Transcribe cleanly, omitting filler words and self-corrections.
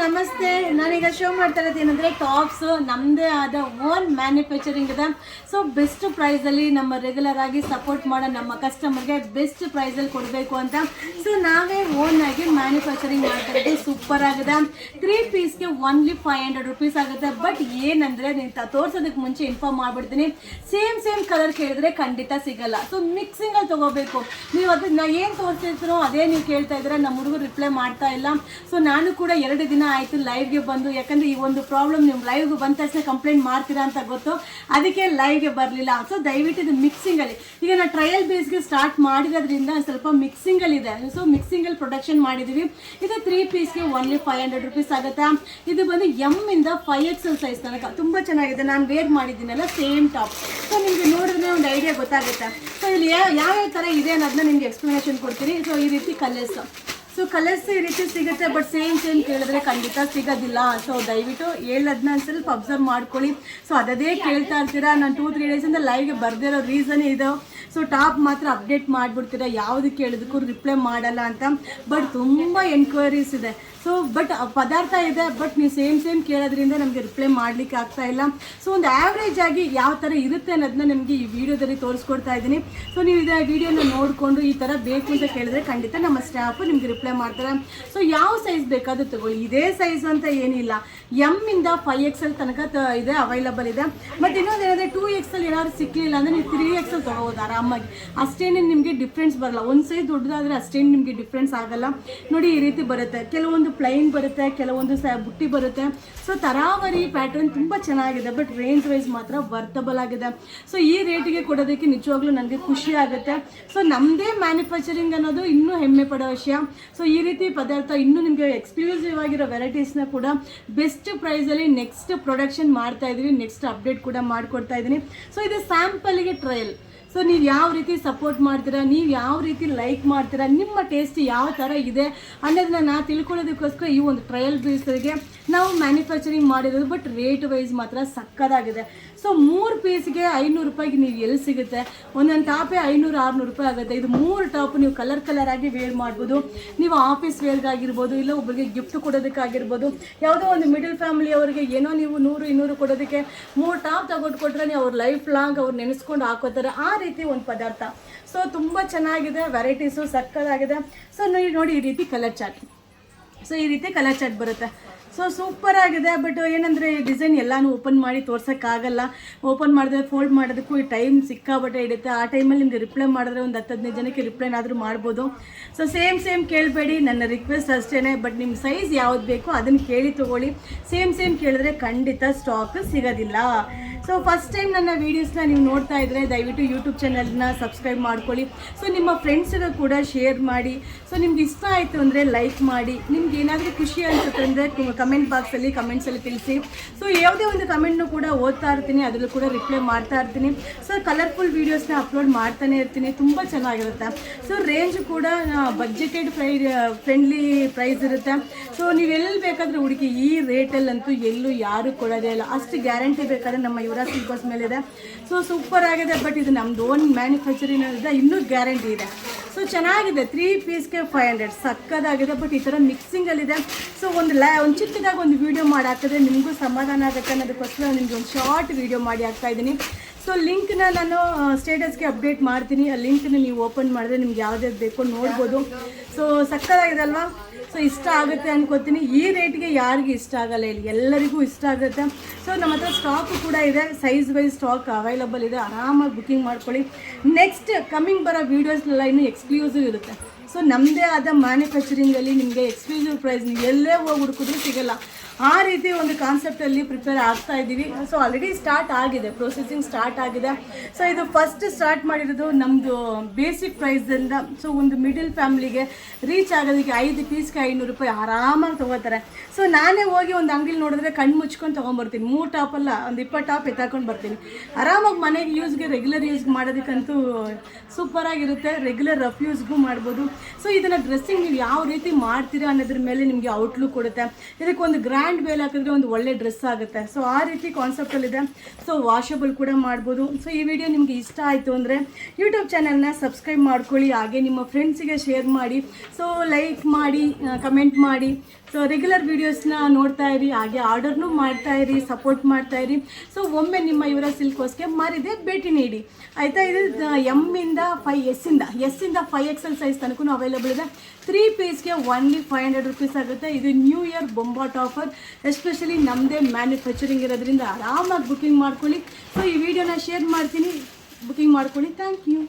ನಮಸ್ತೆ. ನಾನೀಗ ಶೋ ಮಾಡ್ತಾ ಇರೋದು ಏನಂದರೆ ಟಾಪ್ಸ್ ನಮ್ಮದೇ ಆದ ಓನ್ ಮ್ಯಾನುಫ್ಯಾಕ್ಚರಿಂಗ್ ಇದೆ. ಸೊ ಬೆಸ್ಟ್ ಪ್ರೈಸಲ್ಲಿ ನಮ್ಮ ರೆಗ್ಯುಲರ್ ಆಗಿ ಸಪೋರ್ಟ್ ಮಾಡೋ ನಮ್ಮ ಕಸ್ಟಮರ್ಗೆ ಬೆಸ್ಟ್ ಪ್ರೈಸಲ್ಲಿ ಕೊಡಬೇಕು ಅಂತ ಸೊ ನಾವೇ ಓನ್ ಆಗಿ ಮ್ಯಾನುಫ್ಯಾಕ್ಚರಿಂಗ್ ಮಾಡ್ತಾ ಇರೋದು. ಸೂಪರ್ ಆಗಿದೆ. 3 ಪೀಸ್ಗೆ ಓನ್ಲಿ 500 ರೂಪೀಸ್ ಆಗುತ್ತೆ. ಬಟ್ ಏನಂದರೆ ನೀವು ತೋರಿಸೋದಕ್ಕೆ ಮುಂಚೆ ಇನ್ಫಾರ್ಮ್ ಮಾಡಿಬಿಡ್ತೀನಿ, ಸೇಮ್ ಕಲರ್ ಕೇಳಿದ್ರೆ ಖಂಡಿತ ಸಿಗಲ್ಲ. ಸೊ ಮಿಕ್ಸಿಂಗಲ್ಲಿ ತೊಗೋಬೇಕು. ನೀವು ಅದನ್ನ ಏನು ತೋರಿಸಿರ್ತೀರೋ ಅದೇ ನೀವು ಕೇಳ್ತಾ ಇದ್ರೆ ನಮ್ಮ ಹುಡುಗರು ರಿಪ್ಲೈ ಮಾಡ್ತಾ ಇಲ್ಲ. ಸೊ ನಾನು ಕೂಡ 2 ದಿನ ಆಯಿತು ಲೈವ್ಗೆ ಬಂದು, ಯಾಕಂದರೆ ಈ ಒಂದು ಪ್ರಾಬ್ಲಮ್ ನೀವು ಲೈವ್ಗೆ ಬಂದ ತಕ್ಷಣ ಕಂಪ್ಲೇಂಟ್ ಮಾಡ್ತೀರಾ ಅಂತ ಗೊತ್ತು, ಅದಕ್ಕೆ ಲೈವ್ಗೆ ಬರಲಿಲ್ಲ. ಸೊ ದಯವಿಟ್ಟು ಇದು ಮಿಕ್ಸಿಂಗಲ್ಲಿ ಈಗ ನಾನು ಟ್ರಯಲ್ ಬೇಸ್ಗೆ ಸ್ಟಾರ್ಟ್ ಮಾಡಿರೋದ್ರಿಂದ ಸ್ವಲ್ಪ ಮಿಕ್ಸಿಂಗಲ್ಲಿದೆ. ಸೊ ಮಿಕ್ಸಿಂಗಲ್ಲಿ ಪ್ರೊಡಕ್ಷನ್ ಮಾಡಿದ್ದೀವಿ. ಇದು 3 ಪೀಸ್ಗೆ ಓನ್ಲಿ 500 ರೂಪೀಸ್ ಆಗುತ್ತೆ. ಇದು ಬಂದು ಎಮ್ ಇಂದ 5XL ಸೈಜ್ ತನಕ ತುಂಬ ಚೆನ್ನಾಗಿದೆ. ನಾನು ವೇರ್ ಮಾಡಿದ್ದೀನಲ್ಲ ಸೇಮ್ ಟಾಪ್. ಸೊ ನಿಮಗೆ ನೋಡಿದ್ರೆ ಒಂದು ಐಡಿಯಾ ಗೊತ್ತಾಗುತ್ತೆ. ಸೊ ಇಲ್ಲಿ ಯಾವ್ಯಾವ ಥರ ಇದೆ ಅನ್ನೋದನ್ನ ನಿಮಗೆ ಎಕ್ಸ್ಪ್ಲನೇಷನ್ ಕೊಡ್ತೀನಿ. ಸೊ ಈ ರೀತಿ ಕಲರ್ಸ್ ಈ ರೀತಿ ಸಿಗುತ್ತೆ. ಬಟ್ ಸೇಮ್ ಕೇಳಿದ್ರೆ ಖಂಡಿತ ಸಿಗೋದಿಲ್ಲ. ಸೊ ದಯವಿಟ್ಟು ಹೇಳೋದನ್ನ ಸ್ವಲ್ಪ ಅಬ್ಸರ್ವ್ ಮಾಡ್ಕೊಳ್ಳಿ. ಸೊ ಅದೇ ಕೇಳ್ತಾ ಇರ್ತೀರಾ. ನಾನು 2-3 ಡೇಸಿಂದ ಲೈವ್ಗೆ ಬರ್ದಿರೋ ರೀಸನ್ ಇದು. ಸೊ ಟಾಪ್ ಮಾತ್ರ ಅಪ್ಡೇಟ್ ಮಾಡಿಬಿಡ್ತೀರಾ, ಯಾವುದಕ್ಕೆ ಕೇಳಿದಕ್ಕೂ ರಿಪ್ಲೈ ಮಾಡಲ್ಲ ಅಂತ. ಬಟ್ ತುಂಬ ಎನ್ಕ್ವೈರೀಸ್ ಇದೆ. ಸೊ ಬಟ್ ಪದಾರ್ಥ ಇದೆ, ಬಟ್ ನೀವು ಸೇಮ್ ಕೇಳೋದ್ರಿಂದ ನಮಗೆ ರಿಪ್ಲೈ ಮಾಡಲಿಕ್ಕೆ ಆಗ್ತಾ ಇಲ್ಲ. ಸೊ ಒಂದು ಆ್ಯಾವ್ರೇಜ್ ಆಗಿ ಯಾವ ಥರ ಇರುತ್ತೆ ಅನ್ನೋದನ್ನ ನಿಮಗೆ ಈ ವಿಡಿಯೋದಲ್ಲಿ ತೋರಿಸ್ಕೊಡ್ತಾ ಇದ್ದೀನಿ. ಸೊ ನೀವು ಇದರ ವಿಡಿಯೋನ ನೋಡಿಕೊಂಡು ಈ ಥರ ಬೇಕು ಅಂತ ಕೇಳಿದ್ರೆ ಖಂಡಿತ ನಮ್ಮ ಸ್ಟಾಫು ನಿಮಗೆ ರಿಪ್ಲೈ ಮಾಡ್ತಾರೆ. ಸೊ ಯಾವ ಸೈಜ್ ಬೇಕಾದರೂ ತಗೊಳ್ಳಿ, ಇದೇ ಸೈಜ್ ಅಂತ ಏನಿಲ್ಲ. ಎಮ್ ಇಂದ 5XL ತನಕ ಇದೆ, ಅವೈಲಬಲ್ ಇದೆ. ಮತ್ತು ಇನ್ನೊಂದು ಏನಂದರೆ 2XL ಏನಾದ್ರು ಸಿಕ್ಕಲಿಲ್ಲ ಅಂದರೆ ನೀವು 3XL ತೊಗೋಬೋದು ಆರಾಮಾಗಿ. ಅಷ್ಟೇನು ನಿಮಗೆ ಡಿಫ್ರೆನ್ಸ್ ಬರಲ್ಲ. ಒಂದು ಸೈಜ್ ದೊಡ್ಡದಾದರೆ ಅಷ್ಟೇನು ನಿಮಗೆ ಡಿಫ್ರೆನ್ಸ್ ಆಗಲ್ಲ. ನೋಡಿ ಈ ರೀತಿ ಬರುತ್ತೆ. ಕೆಲವೊಂದು ಪ್ಲೈನ್ ಬರುತ್ತೆ, ಕೆಲವೊಂದು ಬುಟ್ಟಿ ಬರುತ್ತೆ. ಸೊ ತರಾವರಿ ಪ್ಯಾಟರ್ನ್ ತುಂಬ ಚೆನ್ನಾಗಿದೆ. ಬಟ್ ರೇಂಜ್ ವೈಸ್ ಮಾತ್ರ ವರ್ತಬಲ್ ಆಗಿದೆ. ಸೊ ಈ ರೇಟಿಗೆ ಕೊಡೋದಕ್ಕೆ ನಿಜವಾಗ್ಲೂ ನನಗೆ ಖುಷಿ ಆಗುತ್ತೆ. ಸೊ ನಮ್ಮದೇ ಮ್ಯಾನುಫ್ಯಾಕ್ಚರಿಂಗ್ ಅನ್ನೋದು ಇನ್ನೂ ಹೆಮ್ಮೆ ಪಡೋ ವಿಷಯ. ಸೊ ಈ ರೀತಿ ಪದಾರ್ಥ ಇನ್ನೂ ನಿಮಗೆ ಎಕ್ಸ್ಕ್ಲೂಸಿವ್ ಆಗಿರೋ ವೆರೈಟೀಸ್ನ ಕೂಡ ಬೆಸ್ಟ್ ಪ್ರೈಸಲ್ಲಿ ನೆಕ್ಸ್ಟ್ ಪ್ರೊಡಕ್ಷನ್ ಮಾಡ್ತಾ ಇದ್ದೀವಿ. ನೆಕ್ಸ್ಟ್ ಅಪ್ಡೇಟ್ ಕೂಡ ಮಾಡಿಕೊಡ್ತಾ ಇದ್ದೀನಿ. ಸೊ ಇದು ಸ್ಯಾಂಪಲ್ಗೆ ಟ್ರಯಲ್. ಸೊ ನೀವು ಯಾವ ರೀತಿ ಸಪೋರ್ಟ್ ಮಾಡ್ತೀರಾ, ನೀವು ಯಾವ ರೀತಿ ಲೈಕ್ ಮಾಡ್ತೀರಾ, ನಿಮ್ಮ ಟೇಸ್ಟ್ ಯಾವ ಥರ ಇದೆ ಅನ್ನೋದನ್ನ ನಾನು ತಿಳ್ಕೊಳ್ಳೋದಕ್ಕೋಸ್ಕರ ಈ ಒಂದು ಟ್ರಯಲ್ ಬೇಸ್ಗೆ ನಾವು ಮ್ಯಾನುಫ್ಯಾಕ್ಚರಿಂಗ್ ಮಾಡಿರೋದು. ಬಟ್ ರೇಟ್ ವೈಸ್ ಮಾತ್ರ ಸಕ್ಕದಾಗಿದೆ. ಸೊ 3 ಪೀಸ್ಗೆ 500 ರೂಪಾಯಿಗೆ ನೀವು ಎಲ್ಲಿ ಸಿಗುತ್ತೆ? ಒಂದೊಂದು ಟಾಪೇ 500-600 ರೂಪಾಯಿ ಆಗುತ್ತೆ. ಇದು 3 ಟಾಪ್ ನೀವು ಕಲರ್ ಆಗಿ ವೇರ್ ಮಾಡ್ಬೋದು. ನೀವು ಆಫೀಸ್ ವೇರ್ಗಾಗಿರ್ಬೋದು, ಇಲ್ಲ ಒಬ್ಬರಿಗೆ ಗಿಫ್ಟ್ ಕೊಡೋದಕ್ಕಾಗಿರ್ಬೋದು, ಯಾವುದೋ ಒಂದು ಮಿಡಲ್ ಫ್ಯಾಮಿಲಿಯವರಿಗೆ ಏನೋ ನೀವು 100-200 ಕೊಡೋದಕ್ಕೆ 3 ಟಾಪ್ ತಗೊಟ್ಕೊಟ್ರೆ ನೀವು ಅವ್ರ ಲೈಫ್ ಲಾಂಗ್ ಅವ್ರು ನೆನೆಸ್ಕೊಂಡು ಹಾಕೋತಾರೆ. ಆ ರೀತಿ ಒಂದು ಪದಾರ್ಥ. ಸೊ ತುಂಬ ಚೆನ್ನಾಗಿದೆ, ವೆರೈಟೀಸು ಸಕ್ಕದಾಗಿದೆ. ಸೊ ನೋಡಿ ಈ ರೀತಿ ಕಲರ್ ಚಾರ್ಟ್. ಸೊ ಈ ರೀತಿ ಕಲರ್ ಚಾರ್ಟ್ ಬರುತ್ತೆ. ಸೊ ಸೂಪರ್ ಆಗಿದೆ. ಬಟ್ ಏನಂದರೆ ಈ ಡಿಸೈನ್ ಎಲ್ಲನೂ ಓಪನ್ ಮಾಡಿ ತೋರ್ಸೋಕ್ಕಾಗಲ್ಲ. ಓಪನ್ ಮಾಡಿದ್ರೆ ಫೋಲ್ಡ್ ಮಾಡೋದಕ್ಕೂ ಈ ಟೈಮ್ ಸಿಕ್ಕಾಬಟ್ಟೆ ಹಿಡಿಯುತ್ತೆ. ಆ ಟೈಮಲ್ಲಿ ನಿಮಗೆ ರಿಪ್ಲೈ ಮಾಡಿದ್ರೆ ಒಂದು 10-15 ಜನಕ್ಕೆ ರಿಪ್ಲೈನಾದರೂ ಮಾಡ್ಬೋದು. ಸೊ ಸೇಮ್ ಕೇಳಬೇಡಿ, ನನ್ನ ರಿಕ್ವೆಸ್ಟ್ ಅಷ್ಟೇ. ಬಟ್ ನಿಮ್ಮ ಸೈಜ್ ಯಾವ್ದು ಬೇಕೋ ಅದನ್ನು ಕೇಳಿ ತೊಗೊಳ್ಳಿ. ಸೇಮ್ ಕೇಳಿದ್ರೆ ಖಂಡಿತ ಸ್ಟಾಕ್ ಸಿಗೋದಿಲ್ಲ. ಸೊ ಫಸ್ಟ್ ಟೈಮ್ ನನ್ನ ವೀಡಿಯೋಸ್ನ ನೀವು ನೋಡ್ತಾ ಇದ್ದರೆ ದಯವಿಟ್ಟು ಯೂಟ್ಯೂಬ್ ಚಾನಲ್ನ ಸಬ್ಸ್ಕ್ರೈಬ್ ಮಾಡ್ಕೊಳ್ಳಿ. ಸೊ ನಿಮ್ಮ ಫ್ರೆಂಡ್ಸ್ಗೆ ಕೂಡ ಶೇರ್ ಮಾಡಿ. ಸೊ ನಿಮ್ಗೆ ಇಷ್ಟ ಆಯಿತು ಅಂದರೆ ಲೈಕ್ ಮಾಡಿ. ನಿಮ್ಗೆ ಏನಾದರೂ ಖುಷಿ ಅನಿಸುತ್ತೆ ಅಂದರೆ ಕಮೆಂಟ್ ಬಾಕ್ಸಲ್ಲಿ ಕಮೆಂಟ್ಸಲ್ಲಿ ತಿಳಿಸಿ. ಸೊ ಯಾವುದೇ ಒಂದು ಕಮೆಂಟ್ನು ಕೂಡ ಓದ್ತಾ ಇರ್ತೀನಿ, ಅದರಲ್ಲೂ ಕೂಡ ರಿಪ್ಲೈ ಮಾಡ್ತಾ ಇರ್ತೀನಿ. ಸೊ ಕಲರ್ಫುಲ್ ವೀಡಿಯೋಸ್ನ ಅಪ್ಲೋಡ್ ಮಾಡ್ತಾನೆ ಇರ್ತೀನಿ. ತುಂಬ ಚೆನ್ನಾಗಿರುತ್ತೆ. ಸೊ ರೇಂಜ್ ಕೂಡ ಬಡ್ಜೆಟೆಡ್ ಫ್ರೆಂಡ್ಲಿ ಪ್ರೈಸ್ ಇರುತ್ತೆ. ಸೊ ನೀವೆಲ್ಲಿ ಬೇಕಾದರೂ ಹುಡುಕಿ, ಈ ರೇಟಲ್ಲಂತೂ ಎಲ್ಲೂ ಯಾರೂ ಕೊಡೋದೇ ಇಲ್ಲ. ಅಷ್ಟು ಗ್ಯಾರಂಟಿ ಬೇಕಾದ್ರೆ ನಮ್ಮ ಯುವರಾಜ್ ಸಿಲ್ಕ್ಸ್ ಮೇಲಿದೆ. ಸೊ ಸೂಪರ್ ಆಗಿದೆ. ಬಟ್ ಇದು ನಮ್ಮದು ಓನ್ ಮ್ಯಾನುಫ್ಯಾಕ್ಚರಿಂಗ್ ಇದೆ, ಇನ್ನೂ ಗ್ಯಾರಂಟಿ ಇದೆ. ಸೊ ಚೆನ್ನಾಗಿದೆ. 3 ಪೀಸ್ಗೆ 500 ಸಕ್ಕದಾಗಿದೆ. ಬಟ್ ಈ ಥರ ಮಿಕ್ಸಿಂಗಲ್ಲಿದೆ. ಸೊ ಒಂದು ಚಿಕ್ಕದಾಗಿ ಒಂದು ವೀಡಿಯೋ ಮಾಡಿ ಹಾಕಿದ್ರೆ ನಿಮಗೂ ಸಮಾಧಾನ ಆಗುತ್ತೆ ಅನ್ನೋದಕ್ಕೋಸ್ಕರ ನಿಮಗೆ ಒಂದು ಶಾರ್ಟ್ ವೀಡಿಯೋ ಮಾಡಿ ಹಾಕ್ತಾಯಿದ್ದೀನಿ. ಸೊ ಲಿಂಕ್ನ ನಾನು ಸ್ಟೇಟಸ್ಗೆ ಅಪ್ಡೇಟ್ ಮಾಡ್ತೀನಿ. ಆ ಲಿಂಕ್ನ ನೀವು ಓಪನ್ ಮಾಡಿದ್ರೆ ನಿಮ್ಗೆ ಯಾವುದ್ಯಾವ್ದು ಬೇಕೋ ನೋಡ್ಬೋದು. ಸೊ ಸಕ್ಕದಾಗಿದೆ ಅಲ್ವಾ? ಸೊ ಇಷ್ಟ ಆಗುತ್ತೆ ಅನ್ಕೋತೀನಿ. ಈ ರೇಟ್ಗೆ ಯಾರಿಗೂ ಇಷ್ಟ ಆಗಲ್ಲ, ಇಲ್ಲಿ ಎಲ್ಲರಿಗೂ ಇಷ್ಟ ಆಗುತ್ತೆ. ಸೊ ನಮ್ಮ ಹತ್ರ ಸ್ಟಾಕು ಕೂಡ ಇದೆ, ಸೈಜ್ ವೈಸ್ ಸ್ಟಾಕ್ ಅವೈಲಬಲ್ ಇದೆ. ಆರಾಮಾಗಿ ಬುಕ್ಕಿಂಗ್ ಮಾಡ್ಕೊಳ್ಳಿ. ನೆಕ್ಸ್ಟ್ ಕಮ್ಮಿಂಗ್ ಬರೋ ವೀಡಿಯೋಸ್ನೆಲ್ಲ ಇನ್ನೂ ಎಕ್ಸ್ಕ್ಲೂಸಿವ್ ಇರುತ್ತೆ. ಸೊ ನಮ್ಮದೇ ಆದ ಮ್ಯಾನುಫ್ಯಾಕ್ಚರಿಂಗಲ್ಲಿ ನಿಮಗೆ ಎಕ್ಸ್ಕ್ಲೂಸಿವ್ ಪ್ರೈಸ್ ನೀವು ಎಲ್ಲೇ ಹೋಗಿ ಹುಡುಕಿದ್ರೂ ಸಿಗೋಲ್ಲ. ಆ ರೀತಿ ಒಂದು ಕಾನ್ಸೆಪ್ಟಲ್ಲಿ ಪ್ರಿಪೇರ್ ಆಗ್ತಾ ಇದ್ದೀವಿ. ಸೊ ಆಲ್ರೆಡಿ ಸ್ಟಾರ್ಟ್ ಆಗಿದೆ, ಪ್ರೊಸೆಸಿಂಗ್ ಸ್ಟಾರ್ಟ್ ಆಗಿದೆ. ಸೊ ಇದು ಫಸ್ಟ್ ಸ್ಟಾರ್ಟ್ ಮಾಡಿರೋದು ನಮ್ಮದು ಬೇಸಿಕ್ ಪ್ರೈಸಿಂದ. ಸೊ ಒಂದು ಮಿಡಲ್ ಫ್ಯಾಮ್ಲಿಗೆ ರೀಚ್ ಆಗೋದಕ್ಕೆ 5 ಪೀಸ್ಗೆ 500 ರೂಪಾಯಿ ಆರಾಮಾಗಿ ತೊಗೋತಾರೆ. ಸೊ ನಾನೇ ಹೋಗಿ ಒಂದು ಅಂಗಡಿಲಿ ನೋಡಿದ್ರೆ ಕಣ್ಣು ಮುಚ್ಕೊಂಡು ತೊಗೊಂಬರ್ತೀನಿ. 3 ಟಾಪಲ್ಲ, ಒಂದು 20 ಟಾಪ್ ಎತ್ತಾಕೊಂಡು ಬರ್ತೀನಿ. ಆರಾಮಾಗಿ ಮನೆಗೆ ಯೂಸ್ಗೆ, ರೆಗ್ಯುಲರ್ ಯೂಸ್ ಮಾಡೋದಕ್ಕಂತೂ ಸೂಪರಾಗಿರುತ್ತೆ. ರೆಗ್ಯುಲರ್ ರಫ್ ಯೂಸ್ಗೂ ಮಾಡ್ಬೋದು. ಸೊ ಇದನ್ನು ಡ್ರೆಸ್ಸಿಂಗ್ ನೀವು ಯಾವ ರೀತಿ ಮಾಡ್ತೀರಾ ಅನ್ನೋದ್ರ ಮೇಲೆ ನಿಮಗೆ ಔಟ್ಲುಕ್ ಕೊಡುತ್ತೆ. ಇದಕ್ಕೊಂದು ಗ್ರ್ಯಾಂಡ್ ಬೇಲ್ ಹಾಕಿದ್ರೆ ಒಂದು ಒಳ್ಳೆ ಡ್ರೆಸ್ ಆಗುತ್ತೆ. ಸೊ ಆ ರೀತಿ ಕಾನ್ಸೆಪ್ಟಲ್ಲಿದೆ. ಸೊ ವಾಷಬಲ್ ಕೂಡ ಮಾಡ್ಬೋದು. ಸೊ ಈ ವಿಡಿಯೋ ನಿಮಗೆ ಇಷ್ಟ ಆಯಿತು ಅಂದರೆ ಯೂಟ್ಯೂಬ್ ಚಾನಲ್ನ ಸಬ್ಸ್ಕ್ರೈಬ್ ಮಾಡ್ಕೊಳ್ಳಿ. ಹಾಗೆ ನಿಮ್ಮ ಫ್ರೆಂಡ್ಸಿಗೆ ಶೇರ್ ಮಾಡಿ. ಸೊ ಲೈಕ್ ಮಾಡಿ, ಕಮೆಂಟ್ ಮಾಡಿ. ಸೊ ರೆಗ್ಯುಲರ್ ವೀಡಿಯೋಸ್ನ ನೋಡ್ತಾ ಇರಿ, ಹಾಗೆ ಆರ್ಡರ್ನೂ ಮಾಡ್ತಾ ಇರಿ, ಸಪೋರ್ಟ್ ಮಾಡ್ತಾ ಇರಿ. ಸೊ ಒಮ್ಮೆ ನಿಮ್ಮ ಇವರ ಸಿಲ್ಕ್ ಹೌಸ್ಗೆ ಮರಿದೆ ಭೇಟಿ ನೀಡಿ ಆಯಿತಾ. ಇದು ಎಮ್ಮಿಂದ 5 ಎಸ್ಸಿಂದ 5XL ಸೈಜ್ ತನಕ ಅವೈಲೇಬಲ್ ಇದೆ. 3 ಪೀಸ್ಗೆ ಓನ್ಲಿ 500 rupees ಆಗುತ್ತೆ. ಇದು ನ್ಯೂ ಇಯರ್ ಬೊಂಬಾಟ್ ಆಫರ್, ಎಸ್ಪೆಷಲಿ ನಮ್ಮದೇ ಮ್ಯಾನುಫ್ಯಾಕ್ಚರಿಂಗ್ ಇರೋದ್ರಿಂದ ಆರಾಮಾಗಿ ಬುಕಿಂಗ್ ಮಾಡ್ಕೊಳ್ಳಿ. ಸೊ ಈ ವಿಡಿಯೋನ ಶೇರ್ ಮಾಡ್ತೀನಿ, ಬುಕಿಂಗ್ ಮಾಡ್ಕೊಳ್ಳಿ. Thank you.